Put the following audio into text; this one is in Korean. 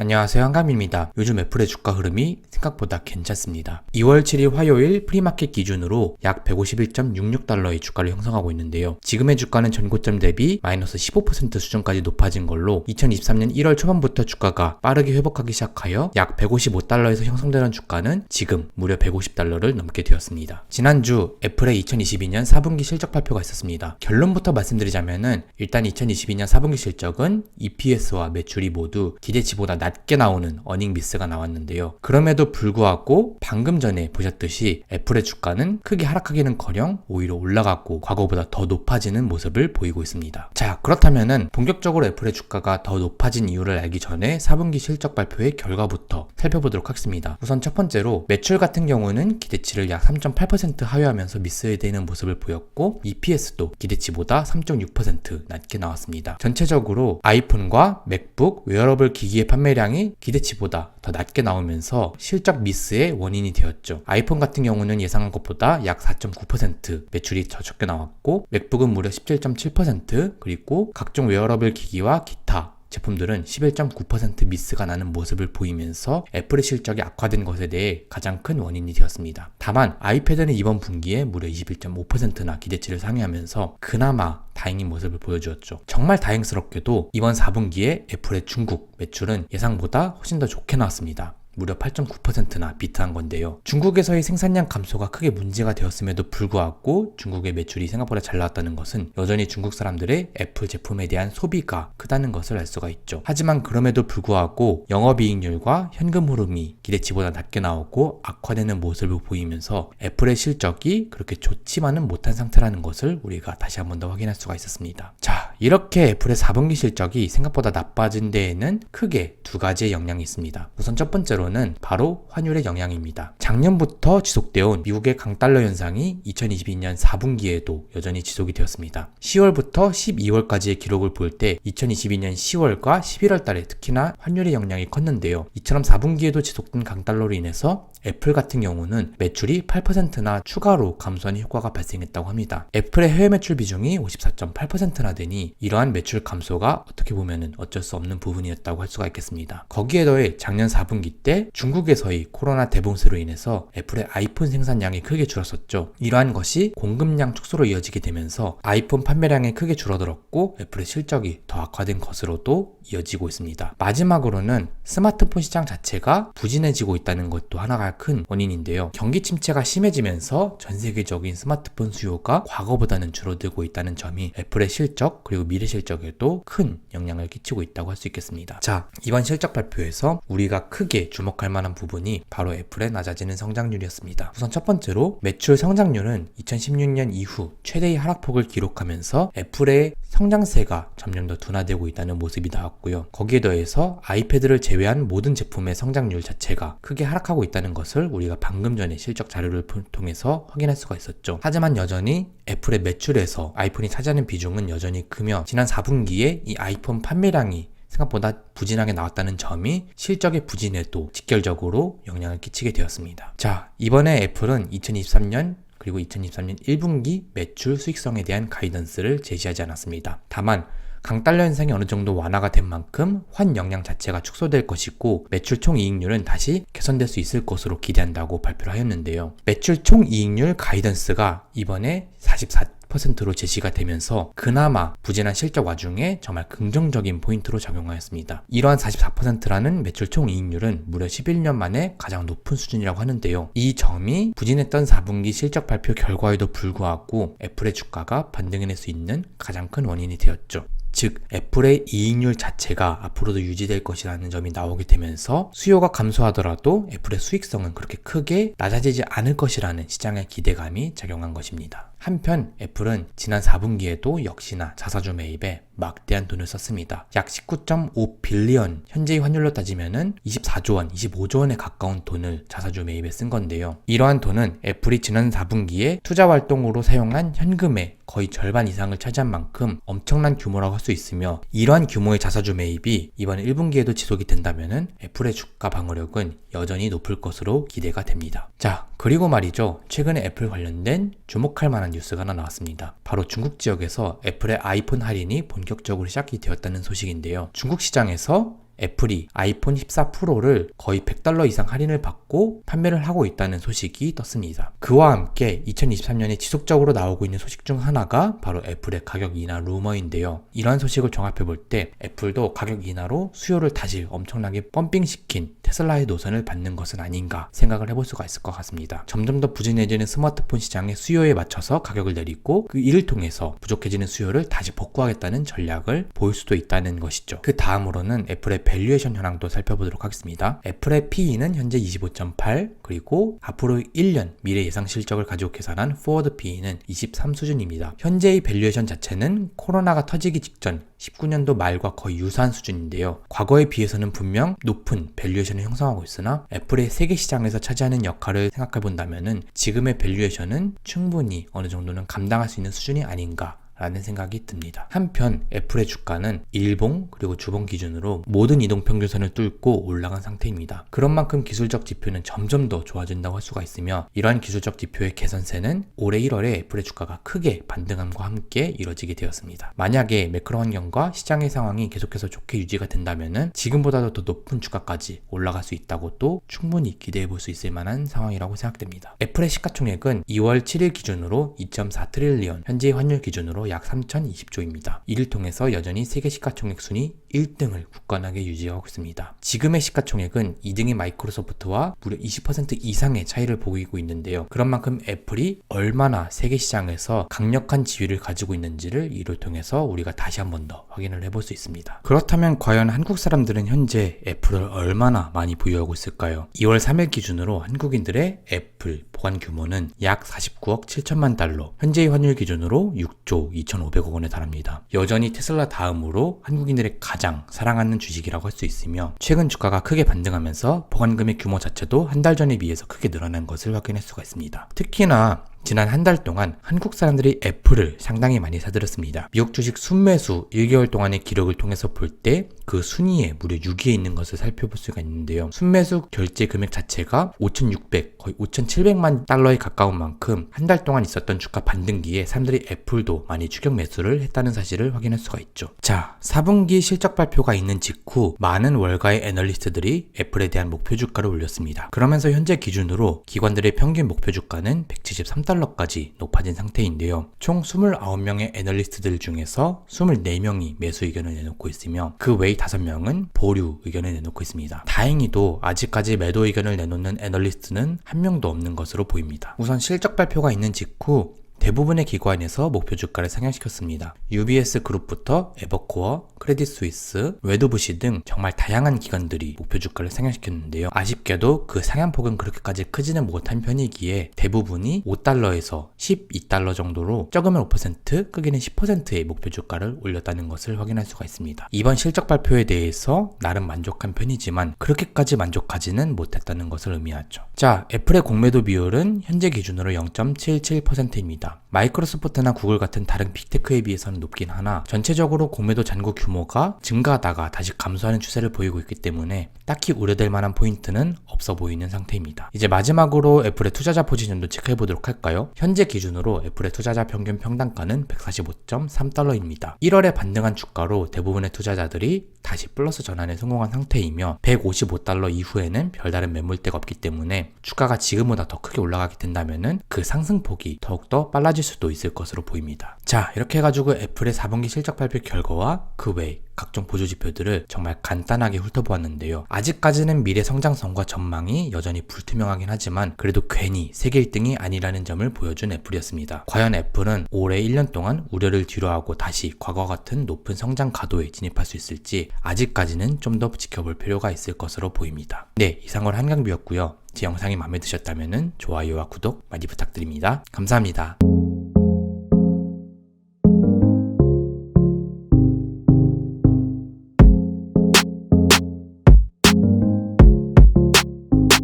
안녕하세요, 한가민입니다. 요즘 애플의 주가 흐름이 생각보다 괜찮습니다. 2월 7일 화요일 프리마켓 기준으로 약 151.66달러의 주가를 형성하고 있는데요. 지금의 주가는 전고점 대비 마이너스 15% 수준까지 높아진 걸로 2023년 1월 초반부터 주가가 빠르게 회복하기 시작하여 약 155달러에서 형성되는 주가는 지금 무려 150달러를 넘게 되었습니다. 지난주 애플의 2022년 4분기 실적 발표가 있었습니다. 결론부터 말씀드리자면은 일단 2022년 4분기 실적은 EPS와 매출이 모두 기대치보다 낮게 나오는 어닝 미스가 나왔는데요. 그럼에도 불구하고 방금 전에 보셨듯이 애플의 주가는 크게 하락하기는커녕 오히려 올라갔고 과거보다 더 높아지는 모습을 보이고 있습니다. 자, 그렇다면은 본격적으로 애플의 주가가 더 높아진 이유를 알기 전에 4분기 실적 발표의 결과부터 살펴보도록 하겠습니다. 우선 첫 번째로 매출 같은 경우는 기대치를 약 3.8% 하회하면서 미스되는 모습을 보였고 EPS도 기대치보다 3.6% 낮게 나왔습니다. 전체적으로 아이폰과 맥북, 웨어러블 기기의 판매량이 기대치보다 더 낮게 나오면서 실적 미스의 원인이 되었죠. 아이폰 같은 경우는 예상한 것보다 약 4.9% 매출이 더 적게 나왔고 맥북은 무려 17.7% 그리고 각종 웨어러블 기기와 기타 제품들은 11.9% 미스가 나는 모습을 보이면서 애플의 실적이 악화된 것에 대해 가장 큰 원인이 되었습니다. 다만 아이패드는 이번 분기에 무려 21.5%나 기대치를 상회하면서 그나마 다행인 모습을 보여주었죠. 정말 다행스럽게도 이번 4분기에 애플의 중국 매출은 예상보다 훨씬 더 좋게 나왔습니다. 무려 8.9%나 비트한 건데요. 중국에서의 생산량 감소가 크게 문제가 되었음에도 불구하고 중국의 매출이 생각보다 잘 나왔다는 것은 여전히 중국 사람들의 애플 제품에 대한 소비가 크다는 것을 알 수가 있죠. 하지만 그럼에도 불구하고 영업이익률과 현금 흐름이 기대치보다 낮게 나오고 악화되는 모습을 보이면서 애플의 실적이 그렇게 좋지만은 못한 상태라는 것을 우리가 다시 한 번 더 확인할 수가 있었습니다. 자, 이렇게 애플의 4분기 실적이 생각보다 나빠진 데에는 크게 두 가지의 영향이 있습니다. 우선 첫 번째로는 바로 환율의 영향입니다. 작년부터 지속되어 온 미국의 강달러 현상이 2022년 4분기에도 여전히 지속이 되었습니다. 10월부터 12월까지의 기록을 볼 때 2022년 10월과 11월 달에 특히나 환율의 영향이 컸는데요. 이처럼 4분기에도 지속된 강달러로 인해서 애플 같은 경우는 매출이 8%나 추가로 감소하는 효과가 발생했다고 합니다. 애플의 해외 매출 비중이 54.8%나 되니 이러한 매출 감소가 어떻게 보면 어쩔 수 없는 부분이었다고 할 수가 있겠습니다. 거기에 더해 작년 4분기 때 중국에서의 코로나 대봉쇄로 인해서 애플의 아이폰 생산량이 크게 줄었었죠. 이러한 것이 공급량 축소로 이어지게 되면서 아이폰 판매량이 크게 줄어들었고 애플의 실적이 더 악화된 것으로도 이어지고 있습니다. 마지막으로는 스마트폰 시장 자체가 부진해지고 있다는 것도 하나가 큰 원인인데요. 경기 침체가 심해지면서 전 세계적인 스마트폰 수요가 과거보다는 줄어들고 있다는 점이 애플의 실적 그리고 미래 실적에도 큰 영향을 끼치고 있다고 할 수 있겠습니다. 자, 이번 실적 발표에서 우리가 크게 주목할 만한 부분이 바로 애플의 낮아지는 성장률이었습니다. 우선 첫 번째로 매출 성장률은 2016년 이후 최대의 하락폭을 기록하면서 애플의 성장세가 점점 더 둔화되고 있다는 모습이 나왔고요. 거기에 더해서 아이패드를 제외한 모든 제품의 성장률 자체가 크게 하락하고 있다는 것을 우리가 방금 전에 실적 자료를 통해서 확인할 수가 있었죠. 하지만 여전히 애플의 매출에서 아이폰이 차지하는 비중은 여전히 크며 지난 4분기에 이 아이폰 판매량이 생각보다 부진하게 나왔다는 점이 실적의 부진에도 직결적으로 영향을 끼치게 되었습니다. 자, 이번에 애플은 2023년 그리고 2023년 1분기 매출 수익성에 대한 가이던스를 제시하지 않았습니다. 다만 강달러 현상이 어느 정도 완화가 된 만큼 환 영향 자체가 축소될 것이고 매출 총이익률은 다시 개선될 수 있을 것으로 기대한다고 발표를 하였는데요. 매출 총이익률 가이던스가 이번에 44%로 제시가 되면서 그나마 부진한 실적 와중에 정말 긍정적인 포인트로 작용하였습니다. 이러한 44%라는 매출 총이익률은 무려 11년 만에 가장 높은 수준이라고 하는데요. 이 점이 부진했던 4분기 실적 발표 결과에도 불구하고 애플의 주가가 반등해낼 수 있는 가장 큰 원인이 되었죠. 즉 애플의 이익률 자체가 앞으로도 유지될 것이라는 점이 나오게 되면서 수요가 감소하더라도 애플의 수익성은 그렇게 크게 낮아지지 않을 것이라는 시장의 기대감이 작용한 것입니다. 한편 애플은 지난 4분기에도 역시나 자사주 매입에 막대한 돈을 썼습니다. 약 19.5 빌리언, 현재의 환율로 따지면은 24조 원, 25조 원에 가까운 돈을 자사주 매입에 쓴 건데요. 이러한 돈은 애플이 지난 4분기에 투자 활동으로 사용한 현금의 거의 절반 이상을 차지한 만큼 엄청난 규모라고 할 수 있으며 이러한 규모의 자사주 매입이 이번 1분기에도 지속이 된다면은 애플의 주가 방어력은 여전히 높을 것으로 기대가 됩니다. 자, 그리고 말이죠. 최근에 애플 관련된 주목할 만한 뉴스가 하나 나왔습니다. 바로 중국 지역에서 애플의 아이폰 할인이 본격적으로 시작이 되었다는 소식인데요. 중국 시장에서 애플이 아이폰 14 프로를 거의 $100 이상 할인을 받고 판매를 하고 있다는 소식이 떴습니다. 그와 함께 2023년에 지속적으로 나오고 있는 소식 중 하나가 바로 애플의 가격 인하 루머인데요. 이러한 소식을 종합해 볼 때 애플도 가격 인하로 수요를 다시 엄청나게 펌핑시킨 테슬라의 노선을 받는 것은 아닌가 생각을 해볼 수가 있을 것 같습니다. 점점 더 부진해지는 스마트폰 시장의 수요에 맞춰서 가격을 내리고 그 이를 통해서 부족해지는 수요를 다시 복구하겠다는 전략을 보일 수도 있다는 것이죠. 그 다음으로는 애플의 밸류에이션 현황도 살펴보도록 하겠습니다. 애플의 PE는 현재 25.8, 그리고 앞으로 1년 미래 예상 실적을 가지고 계산한 포워드 PE는 23 수준입니다. 현재의 밸류에이션 자체는 코로나가 터지기 직전 19년도 말과 거의 유사한 수준인데요. 과거에 비해서는 분명 높은 밸류에이션을 형성하고 있으나 애플의 세계 시장에서 차지하는 역할을 생각해 본다면은 지금의 밸류에이션은 충분히 어느 정도는 감당할 수 있는 수준이 아닌가 라는 생각이 듭니다. 한편 애플의 주가는 일봉 그리고 주봉 기준으로 모든 이동평균선을 뚫고 올라간 상태입니다. 그런 만큼 기술적 지표는 점점 더 좋아진다고 할 수가 있으며 이러한 기술적 지표의 개선세는 올해 1월에 애플의 주가가 크게 반등함과 함께 이뤄지게 되었습니다. 만약에 매크로 환경과 시장의 상황이 계속해서 좋게 유지가 된다면 지금보다도 더 높은 주가까지 올라갈 수 있다고 또 충분히 기대해 볼 수 있을 만한 상황이라고 생각됩니다. 애플의 시가총액은 2월 7일 기준으로 2.4 트릴리언, 현재 환율 기준으로 약 3,020조입니다. 이를 통해서 여전히 세계 시가총액 순위 1등을 굳건하게 유지하고 있습니다. 지금의 시가총액은 2등의 마이크로소프트와 무려 20% 이상의 차이를 보이고 있는데요. 그런 만큼 애플이 얼마나 세계 시장에서 강력한 지위를 가지고 있는지를 이를 통해서 우리가 다시 한 번 더 확인을 해볼 수 있습니다. 그렇다면 과연 한국 사람들은 현재 애플을 얼마나 많이 보유하고 있을까요? 2월 3일 기준으로 한국인들의 애플 보관 규모는 약 49억 7천만 달러, 현재의 환율 기준으로 6조 2,500억 원에 달합니다. 여전히 테슬라 다음으로 한국인들의 가장 사랑하는 주식이라고 할 수 있으며 최근 주가가 크게 반등하면서 보관금의 규모 자체도 한 달 전에 비해서 크게 늘어난 것을 확인할 수가 있습니다. 특히나 지난 한 달 동안 한국 사람들이 애플을 상당히 많이 사들였습니다. 미국 주식 순매수 1개월 동안의 기록을 통해서 볼 때 그 순위에 무려 6위에 있는 것을 살펴볼 수가 있는데요. 순매수 결제 금액 자체가 5,600, 거의 5,700만 달러에 가까운 만큼 한 달 동안 있었던 주가 반등기에 사람들이 애플도 많이 추격 매수를 했다는 사실을 확인할 수가 있죠. 자, 4분기 실적 발표가 있는 직후 많은 월가의 애널리스트들이 애플에 대한 목표 주가를 올렸습니다. 그러면서 현재 기준으로 기관들의 평균 목표 주가는 173달러까지 높아진 상태인데요. 총 29명의 애널리스트들 중에서 24명이 매수 의견을 내놓고 있으며 그 외의 5명은 보류 의견을 내놓고 있습니다. 다행히도 아직까지 매도 의견을 내놓는 애널리스트는 한 명도 없는 것으로 보입니다. 우선 실적 발표가 있는 직후 대부분의 기관에서 목표 주가를 상향시켰습니다. UBS 그룹부터 에버코어, 크레딧 스위스, 웨드부시 등 정말 다양한 기관들이 목표 주가를 상향시켰는데요. 아쉽게도 그 상향폭은 그렇게까지 크지는 못한 편이기에 대부분이 5달러에서 12달러 정도로 적으면 5%, 크게는 10%의 목표 주가를 올렸다는 것을 확인할 수가 있습니다. 이번 실적 발표에 대해서 나름 만족한 편이지만 그렇게까지 만족하지는 못했다는 것을 의미하죠. 자, 애플의 공매도 비율은 현재 기준으로 0.77%입니다. 마이크로소프트나 구글 같은 다른 빅테크에 비해서는 높긴 하나 전체적으로 공매도 잔고 규모가 증가하다가 다시 감소하는 추세를 보이고 있기 때문에 딱히 우려될 만한 포인트는 없어 보이는 상태입니다. 이제 마지막으로 애플의 투자자 포지션도 체크해 보도록 할까요? 현재 기준으로 애플의 투자자 평균 평단가는 145.3달러입니다. 1월에 반등한 주가로 대부분의 투자자들이 다시 플러스 전환에 성공한 상태이며 155달러 이후에는 별다른 매물대가 없기 때문에 주가가 지금보다 더 크게 올라가게 된다면은 그 상승폭이 더욱더 빨라질 수도 있을 것으로 보입니다. 자, 이렇게 해가지고 애플의 4분기 실적 발표 결과와 그 외 각종 보조 지표들을 정말 간단하게 훑어보았는데요. 아직까지는 미래 성장성과 전망이 여전히 불투명하긴 하지만 그래도 괜히 세계 1등이 아니라는 점을 보여준 애플이었습니다. 과연 애플은 올해 1년 동안 우려를 뒤로하고 다시 과거와 같은 높은 성장 가도에 진입할 수 있을지 아직까지는 좀 더 지켜볼 필요가 있을 것으로 보입니다. 네, 이상으로 한강뷰였고요. 제 영상이 마음에 드셨다면 좋아요와 구독 많이 부탁드립니다. 감사합니다.